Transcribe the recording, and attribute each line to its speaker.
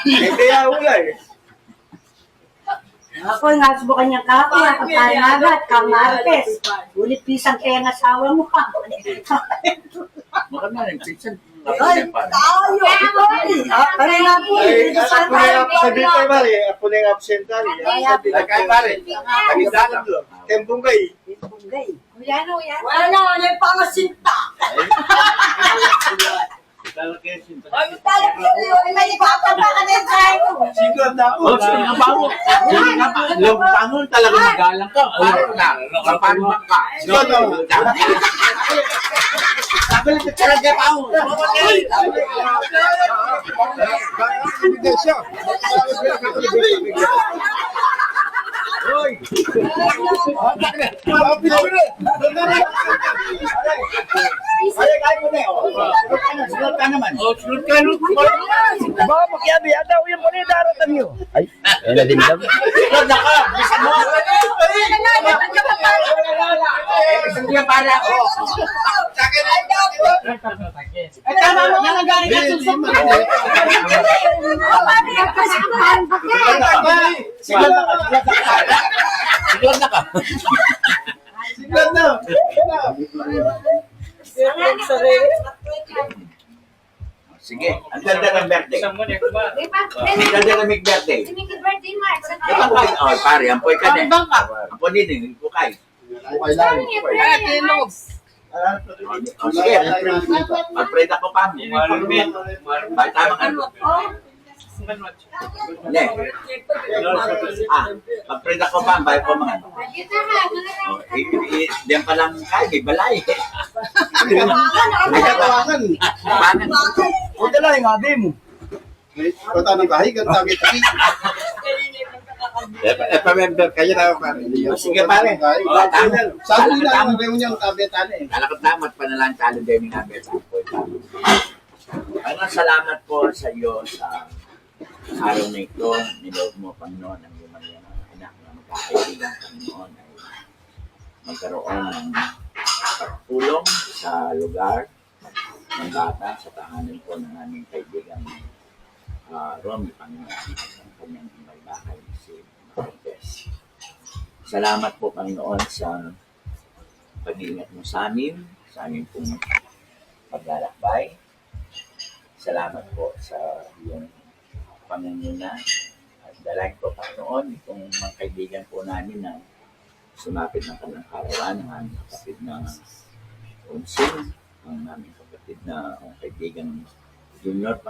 Speaker 1: Eh, kaya wala eh.
Speaker 2: Ako nga subukan niyang kahapon, pagkainagat, kang Martes. Ulit pisang kaya ng asawa mo ka.
Speaker 3: Baka na rin, pinsan.
Speaker 2: Ay, tayo! Pare nga po,
Speaker 1: Ay,
Speaker 2: dito sa
Speaker 1: ako na yung sabi kay Mari, ako na yung absental.
Speaker 3: Kay Mari. Kagitana.
Speaker 1: Tembungay.
Speaker 2: Wala na, wala yung pangasinta. May ipapapa ka na yung try mo.
Speaker 1: Sigurad na ako.
Speaker 3: Oh, sige nga ba mo? Long tangon talaga magalang ka. Parang na. Kapag ka.
Speaker 1: Sigurad na ako.
Speaker 3: Sabi lang talaga pa ako.
Speaker 1: Hoy! Ay, kaya mo na eh.
Speaker 3: Sunod ka naman. Oh, sunod ka.
Speaker 1: Baka makiabi, adaw yung muli daratan nyo. Ay,
Speaker 3: Sunod na ka. Bisa mo. Gusto niya para ako.
Speaker 2: Ay, tama mo nga nagaling ka susunod.
Speaker 1: sigurad na ka.
Speaker 3: Sunod na ka.
Speaker 1: Sigurad na.
Speaker 3: Sige, ang ganda ng birthday. Ang ganda ng big birthday. Ito kayo. Oh, pare, ampoy ka din. Ampoy din, bukay.
Speaker 1: Okay lang.
Speaker 3: Oh, sige, mag-pray ako pa. Bakit tama ka? Hindi. Mag-pray ako pa, bayo po mga. Diyan pa lang kayo, may balay.
Speaker 1: Ay, katawakan.
Speaker 3: Pangan.
Speaker 1: Huwag na lang yung abi mo. Kota ng kahig, ang tabi-tabi.
Speaker 3: Pa-member kayo na pare. Sige pare.
Speaker 1: Sabi nila ang reunion tabi-tabi.
Speaker 3: Kalakot naman panalang talo din ng namin. Ano, salamat po sa iyo sa araw na ito. Niloob mo, Panginoon, ang iyong mga anak na magkakaibigan, Panginoon, ay magkaroon ng pagtulong sa lugar ng bata sa tahanan po ng aming kaibigan Romy, Panginoon, sa kanyang bahay si Martes. Salamat po, Panginoon, sa pag-iingat mo sa amin pong paglalakbay. Salamat po sa iyong pangunguna at dalangin po, Panginoon, itong mga kaibigan po namin na sumapit ng kanilang karawan, ang aming kapatid na Unsing, ang aming kapatid na kaibigan Junior, Panginoon.